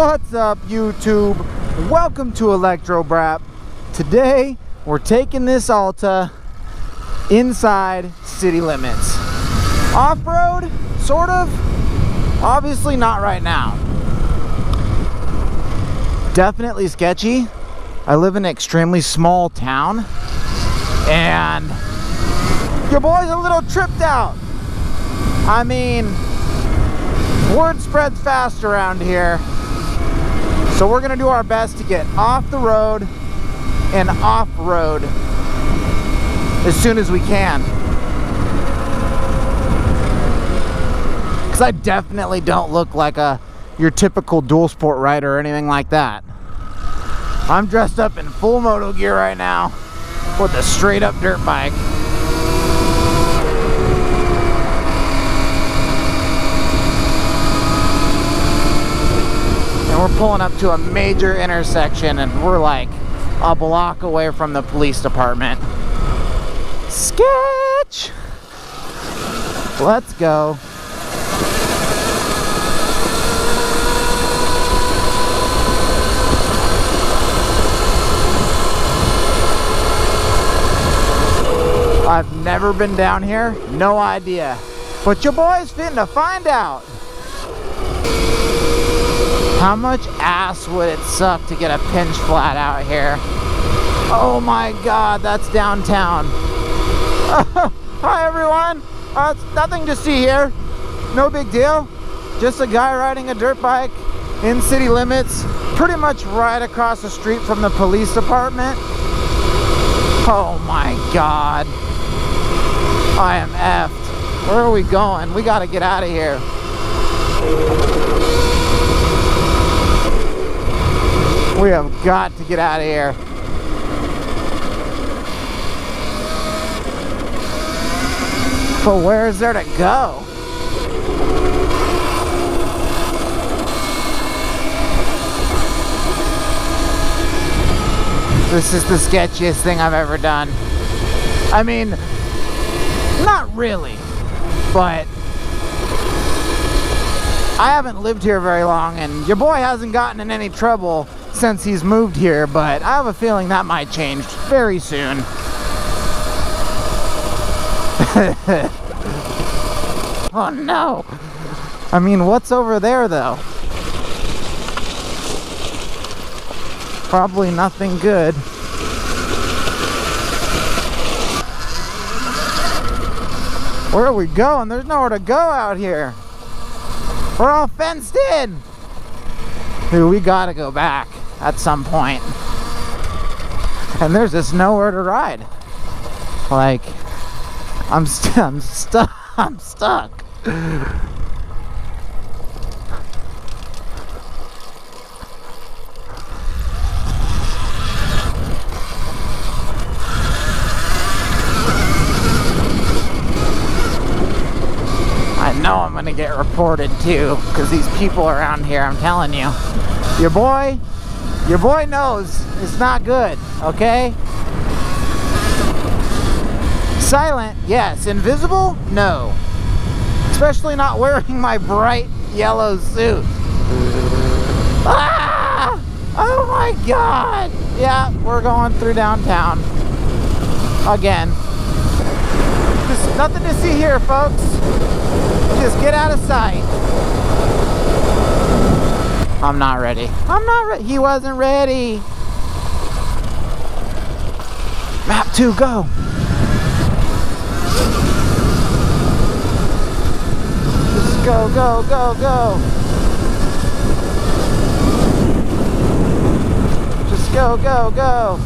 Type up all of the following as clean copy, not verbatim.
What's up, YouTube? Welcome to ElectroBraap. Today we're taking this Alta inside city limits. Off-road, sort of. Obviously not right now. Definitely sketchy. I live in an extremely small town and your boy's a little tripped out. I mean, word spreads fast around here. So we're gonna do our best to get off the road and off-road as soon as we can. Because I definitely don't look like your typical dual sport rider or anything like that. I'm dressed up in full moto gear right now with a straight up dirt bike. We're pulling up to a major intersection and we're like a block away from the police department. Sketch! Let's go. I've never been down here, no idea. But your boy's fitting to find out. How much ass would it suck to get a pinch flat out here? Oh my God, that's downtown. Hi everyone. It's nothing to see here. No big deal. Just a guy riding a dirt bike in city limits, pretty much right across the street from the police department. Oh my God. I am effed. Where are we going? We gotta get out of here. We have got to get out of here. But where is there to go? This is the sketchiest thing I've ever done. I mean, not really, but I haven't lived here very long and your boy hasn't gotten in any trouble since he's moved here, but I have a feeling that might change very soon. Oh no! I mean, what's over there though? Probably nothing good. Where are we going? There's nowhere to go out here. We're all fenced in. Dude, we gotta go back at some point. And there's just nowhere to ride. Like, I'm stuck. I'm stuck. I know I'm gonna get reported too, because these people around here, I'm telling you. Your boy knows it's not good, okay? Silent, yes. Invisible, no. Especially not wearing my bright yellow suit. Ah! Oh my God! Yeah, we're going through downtown. Again. Just nothing to see here, folks. Just get out of sight. I'm not ready. I'm not ready. He wasn't ready. Map 2, go. Just go, go, go, go. Just go, go, go.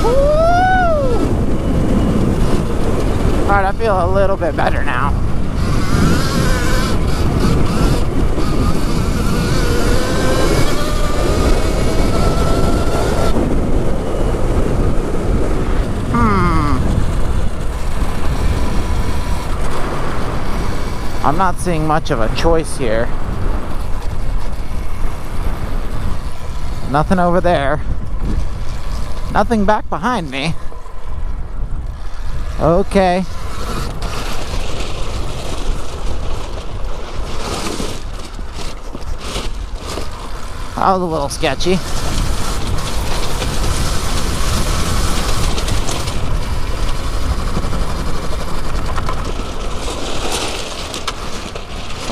Woo! All right, I feel a little bit better now. I'm not seeing much of a choice here. Nothing over there. Nothing back behind me. Okay. That was a little sketchy.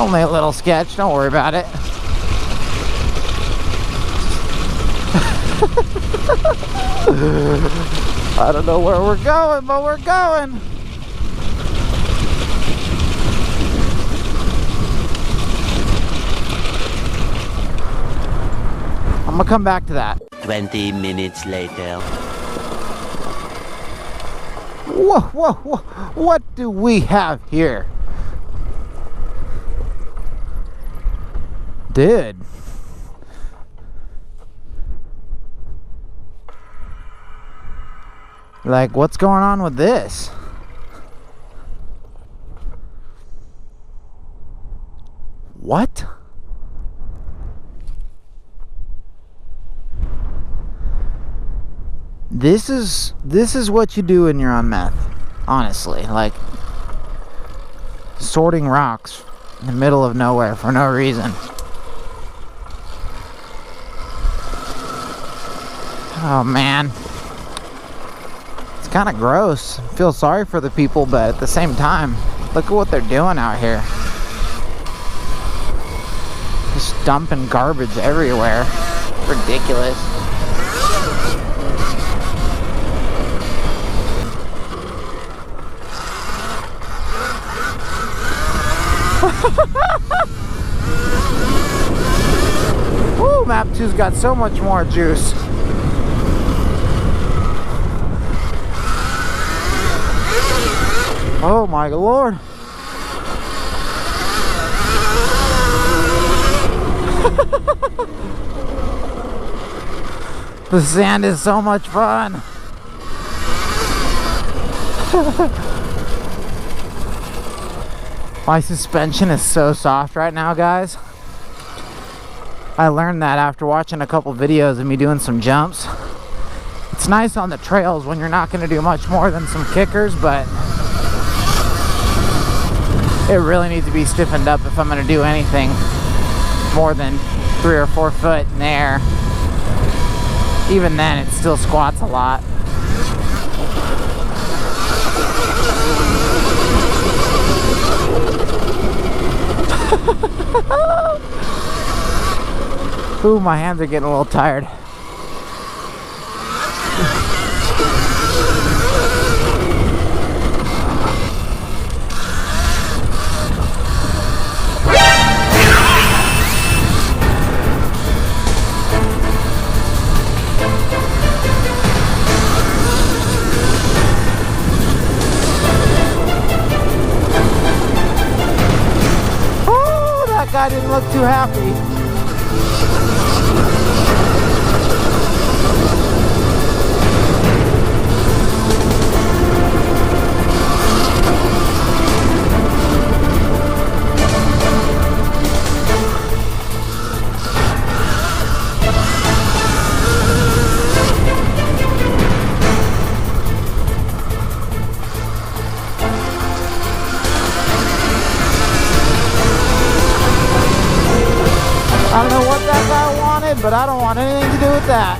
Only a little sketch, don't worry about it. I don't know where we're going, but we're going. I'm gonna come back to that. 20 minutes later. Whoa, whoa, whoa. What do we have here? Dude. Like, what's going on with this? What? This is what you do when you're on meth. Honestly, like sorting rocks in the middle of nowhere for no reason. Oh man. It's kind of gross. I feel sorry for the people, but at the same time, look at what they're doing out here. Just dumping garbage everywhere. Ridiculous. Woo, map 2's got so much more juice. Oh my lord. The sand is so much fun. My suspension is so soft right now, guys. I learned that after watching a couple videos of me doing some jumps. It's nice on the trails when you're not going to do much more than some kickers, but it really needs to be stiffened up if I'm going to do anything more than 3 or 4 foot in the air. Even then, it still squats a lot. Ooh, my hands are getting a little tired. Oh, that guy didn't look too happy. I don't know what that guy wanted, but I don't want anything to do with that.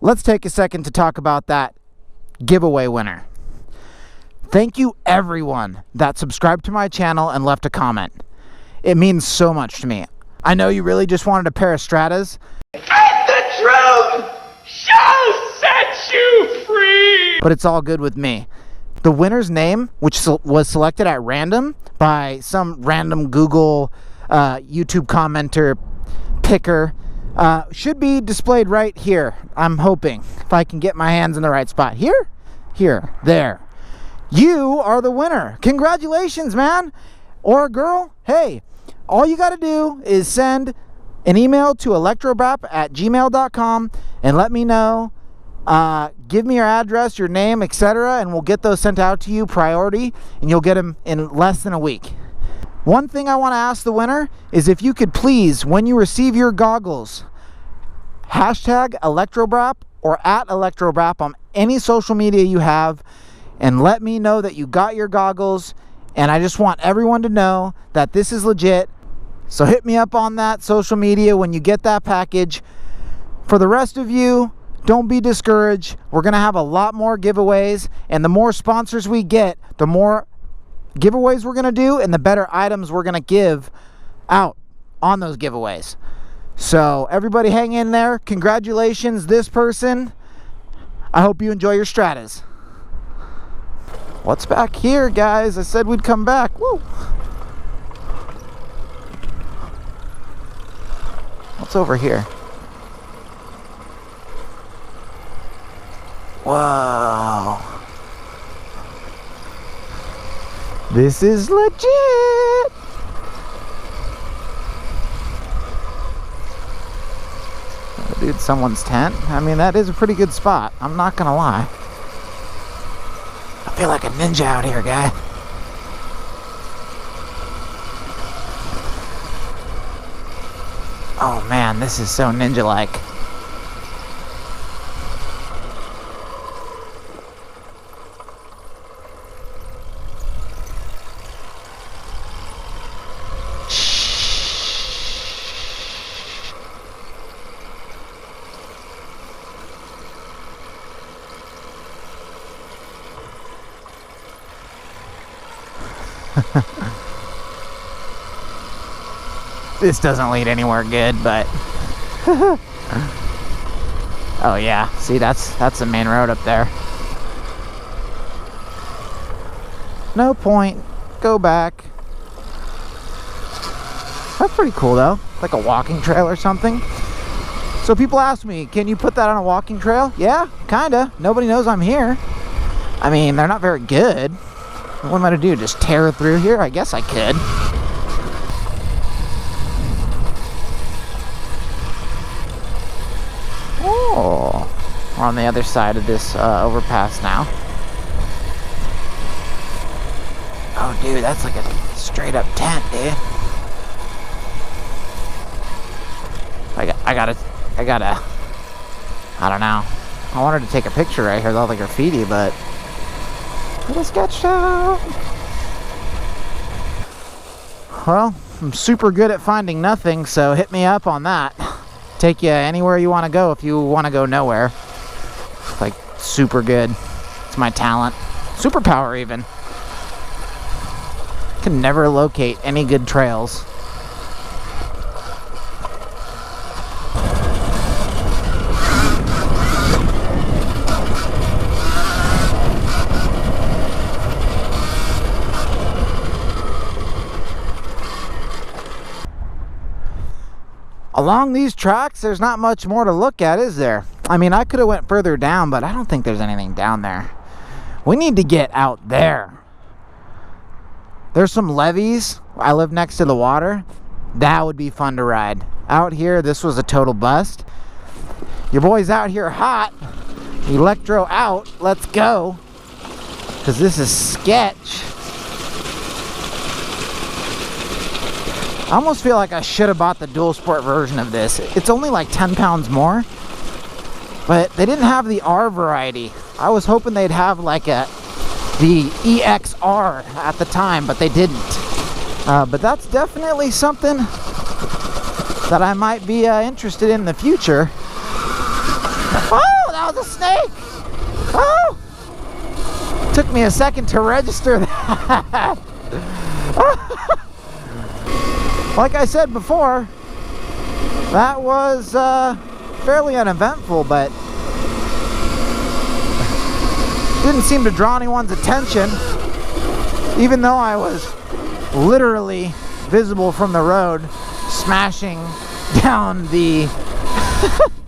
Let's take a second to talk about that giveaway winner. Thank you everyone that subscribed to my channel and left a comment. It means so much to me. I know you really just wanted a pair of Stratas. And the truth shall set you free! But it's all good with me. The winner's name, which was selected at random by some random Google YouTube commenter picker, should be displayed right here. I'm hoping, if I can get my hands in the right spot. Here, there. You are the winner. Congratulations, man. Or girl, hey. All you got to do is send an email to ElectroBraap@gmail.com and let me know. Give me your address, your name, etc., and we'll get those sent out to you priority, and you'll get them in less than a week. One thing I want to ask the winner is if you could please, when you receive your goggles, hashtag ElectroBraap or at ElectroBraap on any social media you have, and let me know that you got your goggles. And I just want everyone to know that this is legit. So hit me up on that social media when you get that package. For the rest of you, don't be discouraged. We're going to have a lot more giveaways, and the more sponsors we get, the more giveaways we're going to do and the better items we're going to give out on those giveaways. So everybody hang in there. Congratulations, this person. I hope you enjoy your Stratas. What's back here, guys? I said we'd come back. Woo! What's over here? Whoa. This is legit. Oh, dude, someone's tent. I mean, that is a pretty good spot. I'm not gonna lie. I feel like a ninja out here, guy. Oh man, this is so ninja-like. This doesn't lead anywhere good, but oh yeah, see, that's the main road up there. No point. Go back. That's pretty cool though, like a walking trail or something. So people ask me, can you put that on a walking trail? Yeah, kinda. Nobody knows I'm here. I mean, they're not very good. What am I gonna do, just tear through here? I guess I could. Oh, we're on the other side of this overpass now. Oh dude, that's like a straight up tent, dude. I gotta, I don't know. I wanted to take a picture right here with all the graffiti, but little sketch show. Well, I'm super good at finding nothing, so hit me up on that. Take you anywhere you want to go if you want to go nowhere. Like, super good. It's my talent. Superpower, even. Can never locate any good trails. Along these tracks, there's not much more to look at, is there? I mean, I could have went further down, but I don't think there's anything down there. We need to get out there. There's some levees. I live next to the water. That would be fun to ride. Out here, this was a total bust. Your boy's out here hot. Electro out. Let's go. Because this is sketch. I almost feel like I should have bought the dual sport version of this. It's only like 10 pounds more, but they didn't have the R variety. I was hoping they'd have like the EXR at the time, but they didn't. But that's definitely something that I might be interested in the future. Oh, that was a snake! Oh! Took me a second to register that. Like I said before, that was fairly uneventful, but didn't seem to draw anyone's attention, even though I was literally visible from the road, smashing down the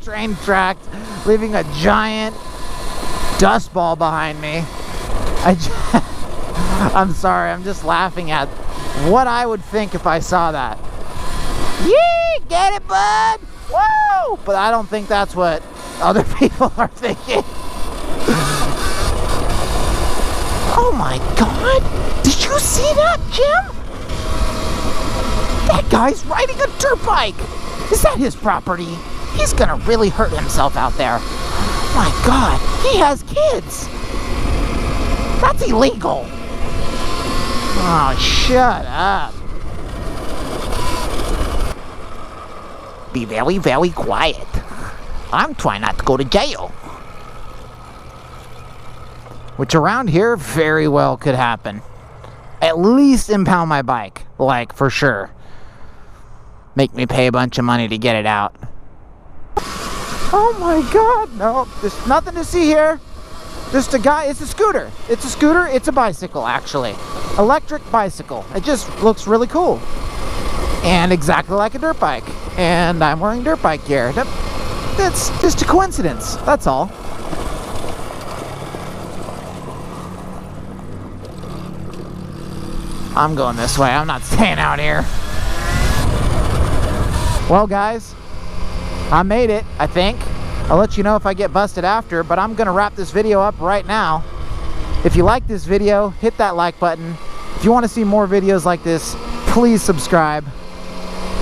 train track, leaving a giant dust ball behind me. I'm sorry, I'm just laughing at what I would think if I saw that. Yee! Get it, bud! Whoa! But I don't think that's what other people are thinking. Oh my god! Did you see that, Jim? That guy's riding a dirt bike! Is that his property? He's gonna really hurt himself out there. My God, he has kids. That's illegal. Oh, shut up. Be very, very quiet. I'm trying not to go to jail. Which around here very well could happen. At least impound my bike, like for sure. Make me pay a bunch of money to get it out. Oh my God, no, there's nothing to see here. Just a guy, it's a scooter. It's a scooter, it's a bicycle actually. Electric bicycle. It just looks really cool. And exactly like a dirt bike. And I'm wearing dirt bike gear. That's just a coincidence, that's all. I'm going this way, I'm not staying out here. Well guys, I made it, I think. I'll let you know if I get busted after, but I'm gonna wrap this video up right now. If you like this video, hit that like button. If you want to see more videos like this, please subscribe.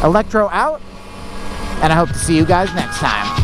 Electro out, and I hope to see you guys next time.